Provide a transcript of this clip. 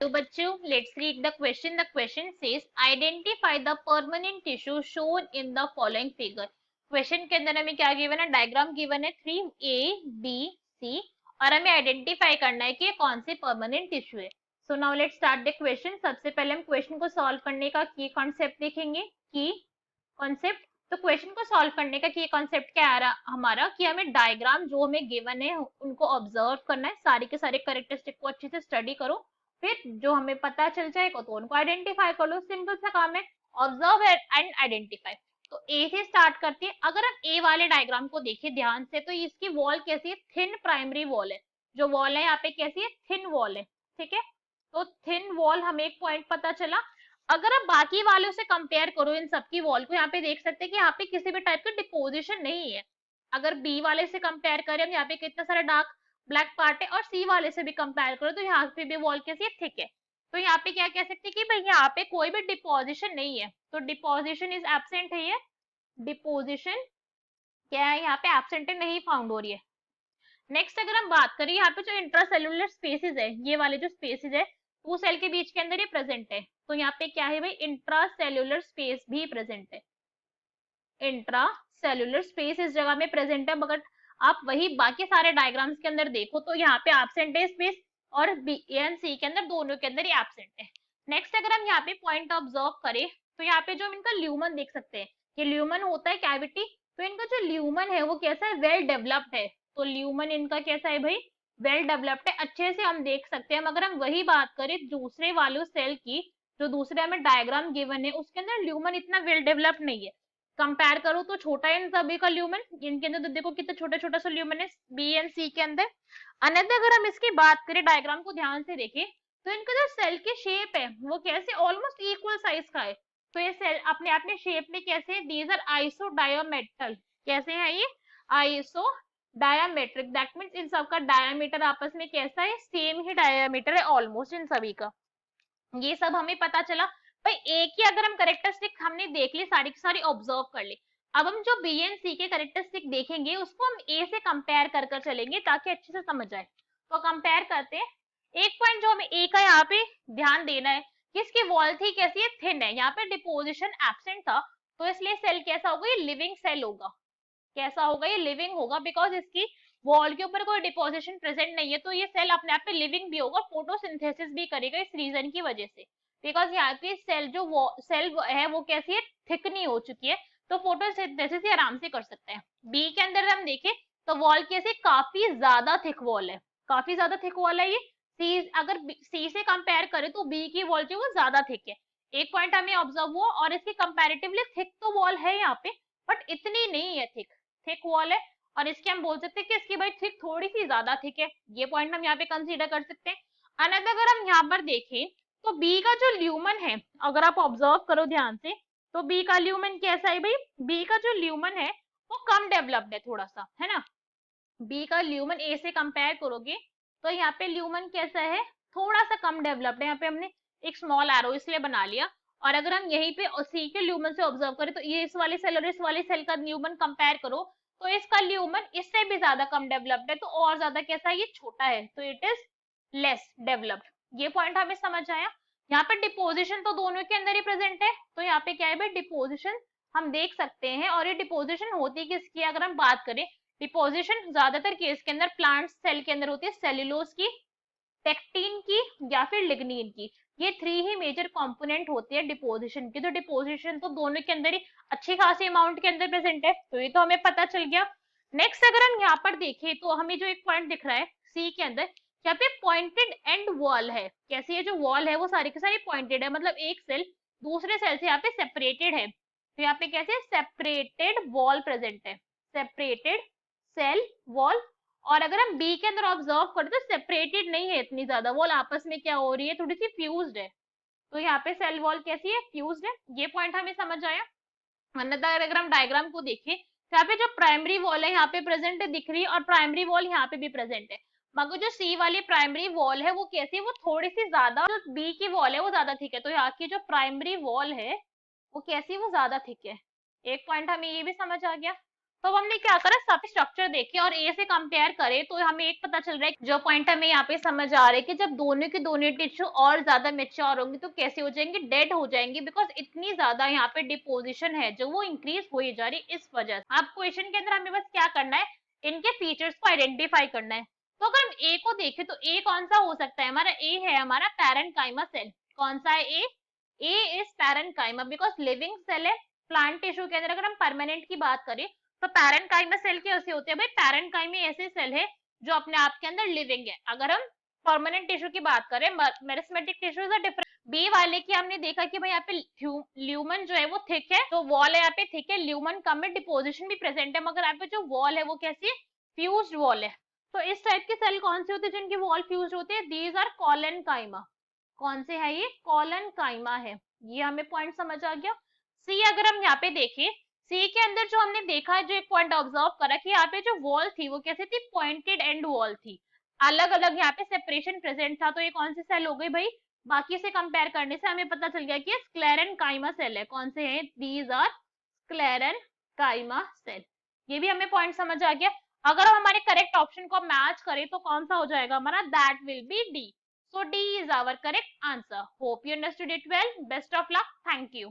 तो बच्चों let's read the question. The question says identify the permanent tissue shown in the following figure. Question के अंदर हमें क्या गिवन है, डायग्राम गिवन है 3 A B C और हमें आइडेंटिफाई करना है कि ये कौन सी परमानेंट टिश्यू है। So now let's start the question. सबसे पहले हम क्वेश्चन को सॉल्व करने का की कॉन्सेप्ट देखेंगे। की कॉन्सेप्ट, तो क्वेश्चन को सॉल्व करने का की कॉन्सेप्ट क्या आ रहा हमारा कि हमें डायग्राम जो हमें गिवन है उनको ऑब्जर्व करना है, सारे के सारे कैरेक्टरिस्टिक को अच्छे से स्टडी करो, फिर जो हमें पता चल जाएगा तो उनको आइडेंटिफाई कर लो। सिंपल सा काम है, ऑब्जर्व एंड आइडेंटिफाई। तो ए से स्टार्ट करते हैं। अगर हम ए वाले डायग्राम को देखें ध्यान से तो इसकी वॉल कैसी है, थिन प्राइमरी वॉल है। जो वॉल है यहाँ पे कैसी है, थिन वॉल है। ठीक है, तो थिन वॉल हमें एक पॉइंट पता चला। अगर आप बाकी वालों से कंपेयर करो इन सबकी वॉल को, यहाँ पे देख सकते हैं कि यहाँ पे किसी भी टाइप का डिपोजिशन नहीं है। अगर बी वाले से कंपेयर करें हम, यहाँ पे कितना सारा डार्क ब्लैक पार्ट है, और सी वाले से भी कंपेयर करो तो यहाँ पे भी वॉल कैसी है, थिक है। तो यहाँ पे क्या कह सकते हैं कि भाई यहाँ पे कोई भी डिपोजिशन नहीं है, तो डिपोजिशन इज एब्सेंट है। ये डिपोजिशन क्या है, यहाँ पे एब्सेंट है, नहीं फाउंड हो रही है। नेक्स्ट अगर हम बात करें यहाँ पे जो इंट्रासेल्युलर स्पेसेस है, ये वाले जो स्पेसेस है टू सेल के बीच के अंदर ये प्रेजेंट है, तो यहाँ पे क्या है भाई, इंट्रासेल्युलर स्पेस भी प्रेजेंट है। इंट्रा सेल्यूलर स्पेस इस जगह में प्रेजेंट है, मगर आप वही बाकी सारे डायग्राम्स के अंदर देखो तो यहाँ पे एब्सेंट है स्पेस, और बी एंड सी के अंदर दोनों के अंदर ये एब्सेंट है। नेक्स्ट अगर हम यहाँ पे पॉइंट ऑब्जर्व करें तो यहाँ पे जो हम इनका ल्यूमन देख सकते हैं, ये ल्यूमन होता है कैविटी, तो इनका जो ल्यूमन है वो कैसा है, वेल डेवलप्ड है। तो ल्यूमन इनका कैसा है भाई, वेल डेवलप्ड है, अच्छे से हम देख सकते हैं। मगर हम वही बात करें दूसरे वाले सेल की, जो दूसरे हमें डायग्राम गिवन है उसके अंदर ल्यूमन इतना वेल डेवलप्ड नहीं है। कंपेयर करो तो छोटा है इन सभी का ल्यूमन, इनके अंदर तो देखो कितना छोटा छोटा सा ल्यूमन है बी एंड सी के अंदर। अनदर अगर हम इसकी बात करें, डायग्राम को ध्यान से देखें तो इनका जो सेल की शेप है वो कैसे ऑलमोस्ट इक्वल साइज का है। तो ये सेल अपने अपने शेप में कैसे है, दीज आर आइसो डायमेट्रल। कैसे है ये, आइसो डायमेट्रिक, दैट मीन्स इन सबका डायमीटर आपस में कैसा है, सेम ही डायमीटर है ऑलमोस्ट इन सभी का। ये सब हमें पता चला। भाई एक ही अगर हम करेक्टरिस्टिक हमने देख ली, सारी की सारी ऑब्जर्व कर ली, अब हम जो बी एंड सी के करेक्टरिस्टिक देखेंगे उसको हम ए से कंपेयर कर कर चलेंगे ताकि अच्छे से समझ आए। तो कंपेयर करते हैं। एक पॉइंट जो हमें ए का यहाँ पे ध्यान देना है कि इसकी वॉल थी कैसी है, थिन है, यहाँ पे डिपोजिशन एब्सेंट था, तो इसलिए सेल कैसा होगा, ये लिविंग सेल होगा। कैसा होगा, ये लिविंग होगा, बिकॉज इसकी वॉल के ऊपर कोई डिपोजिशन प्रेजेंट नहीं है, तो ये सेल अपने आप में लिविंग भी होगा, फोटोसिंथेसिस भी करेगा इस रीजन की वजह से। बिकॉज यहाँ की सेल जो सेल है वो कैसी है, थिक नहीं हो चुकी है, तो फोटोसिंथेसिस ये आराम से कर सकते हैं। बी के अंदर हम देखें तो वॉल कैसे, काफी ज्यादा थिक वॉल है, काफी ज्यादा थिक वॉल है ये। सी अगर सी से कंपेयर करें तो बी की वॉल जो वो ज्यादा थिक है। एक पॉइंट हमें ऑब्जर्व हुआ, और इसकी कंपेरेटिवली थिक तो वॉल है यहाँ पे, बट इतनी नहीं है थिक, थिक वॉल है। और इसके हम बोल सकते हैं कि इसकी भाई थिक थोड़ी सी ज्यादा थिक है, ये पॉइंट हम यहाँ पे कंसीडर कर सकते हैं। अनदर अगर हम यहाँ पर देखें तो बी का जो ल्यूमन है, अगर आप ऑब्जर्व करो ध्यान से, तो बी का ल्यूमन कैसा है भाई, बी का जो ल्यूमन है वो कम डेवलप्ड है थोड़ा सा, है ना। बी का ल्यूमन ए से कंपेयर करोगे तो यहाँ पे ल्यूमन कैसा है, थोड़ा सा कम डेवलप्ड है। यहाँ पे हमने एक स्मॉल एरो इसलिए बना लिया। और अगर हम यहीं पे सी के ल्यूमन से ऑब्जर्व करें तो ये इस वाले सेल और इस वाले सेल का ल्यूमन कंपेयर करो तो इसका ल्यूमन इससे भी ज्यादा कम डेवलप्ड है, तो और ज्यादा कैसा है, ये छोटा है, तो इट इज लेस डेवलप्ड। ये पॉइंट हमें समझ आया। यहाँ पे डिपोजिशन तो दोनों के अंदर ही प्रेजेंट है, तो यहाँ पे क्या है भाई, डिपोजिशन हम देख सकते हैं। और ये डिपोजिशन होती किसकी, अगर हम बात करें, डिपोजिशन ज्यादातर केस के अंदर प्लांट सेल के अंदर होती है, सेल्यूलोज की, टेक्टिन की, या फिर लिग्निन की। ये थ्री ही मेजर कंपोनेंट होती है डिपोजिशन की। तो डिपोजिशन तो दोनों के अंदर ही अच्छी खासी अमाउंट के अंदर प्रेजेंट है, तो ये तो हमें पता चल गया। नेक्स्ट अगर हम यहाँ पर देखें तो हमें जो एक पॉइंट दिख रहा है सी के अंदर, यहाँ पे पॉइंटेड एंड वॉल है। कैसी है, जो वॉल है वो सारी की सारी पॉइंटेड है, मतलब एक सेल दूसरे सेल से यहाँ पे सेपरेटेड है, तो यहाँ पे कैसे सेपरेटेड वॉल प्रेजेंट है, सेपरेटेड सेल वॉल। और अगर हम बी के अंदर ऑब्जर्व करें तो सेपरेटेड नहीं है इतनी ज्यादा वॉल, आपस में क्या हो रही है, थोड़ी सी फ्यूज्ड है। तो यहाँ पे सेल वॉल कैसी है, फ्यूज्ड है। ये पॉइंट हमें समझ आया। अनदर अगर हम डायग्राम को देखें तो यहाँ पे जो प्राइमरी वॉल है यहाँ पे प्रेजेंट है, दिख रही है, और प्राइमरी वॉल यहाँ पे भी प्रेजेंट है। मगर जो सी वाली प्राइमरी वॉल है वो कैसी है, वो थोड़ी सी ज्यादा, जो बी की वॉल है वो ज्यादा थिक है, तो यहाँ की जो प्राइमरी वॉल है वो कैसी है, वो ज्यादा थिक है। एक पॉइंट हमें ये भी समझ आ गया। तो अब हमने क्या करा, सब स्ट्रक्चर देखे और ए से कंपेयर करें तो हमें एक पता चल रहा है, जो पॉइंट हमें यहाँ पे समझ आ रहा है कि जब दोनों के दोनों टिश्यू और ज्यादा मेच्योर होंगे तो कैसे हो जाएंगे, डेड हो जाएंगे, बिकॉज इतनी ज्यादा यहाँ पे डिपोजिशन है जो वो इंक्रीज हो ही जा रही है इस वजह से। अब क्वेश्चन के अंदर हमें बस क्या करना है, इनके फीचर्स को आइडेंटिफाई करना है। तो अगर हम ए को देखें तो ए कौन सा हो सकता है, हमारा ए है हमारा पैरेन्काइमा सेल। कौन सा है A, A is parenchyma because living cell है। प्लांट टिश्यू के अंदर अगर हम परमानेंट की बात करें तो पैरेन्काइमा सेल कैसे होते हैं भाई, पैरेन्काइमा ऐसे सेल है जो अपने आप के अंदर लिविंग है। अगर हम परमानेंट टिश्यू की बात करें, meristematic tissues are different. B वाले की हमने देखा कि भाई यहाँ पे ल्यूमन जो है वो थिक है, तो वॉल है यहाँ पे थिक है, ल्यूमन कम है, डिपोजिशन भी प्रेजेंट है, मगर यहाँ पे जो वॉल है वो कैसी है, फ्यूज्ड वॉल है। तो इस टाइप के सेल कौन से होते हैं जिनकी वॉल फ्यूज्ड होती है, दीज आर कॉलेनकाइमा। कौन से है ये, कॉलेनकाइमा है। ये हमें पॉइंट समझ आ गया। सी अगर हम यहाँ पे देखें, सी के अंदर जो हमने देखा है, जो एक पॉइंट ऑब्जर्व करा कि यहाँ पे जो वॉल थी वो कैसे थी, पॉइंटेड एंड वॉल थी, अलग अलग यहाँ पे सेपरेशन प्रेजेंट था। तो ये कौन सी सेल हो गई भाई, बाकी से कंपेयर करने से हमें पता चल गया कि स्क्लेरेनकाइमा सेल है। कौन से हैं, दीज आर स्क्लेरेनकाइमा सेल। ये भी हमें पॉइंट समझ आ गया। अगर हम हमारे करेक्ट ऑप्शन को मैच करें तो कौन सा हो जाएगा हमारा, that will be D. So D is our correct answer. Hope you understood it well. Best of luck. Thank you.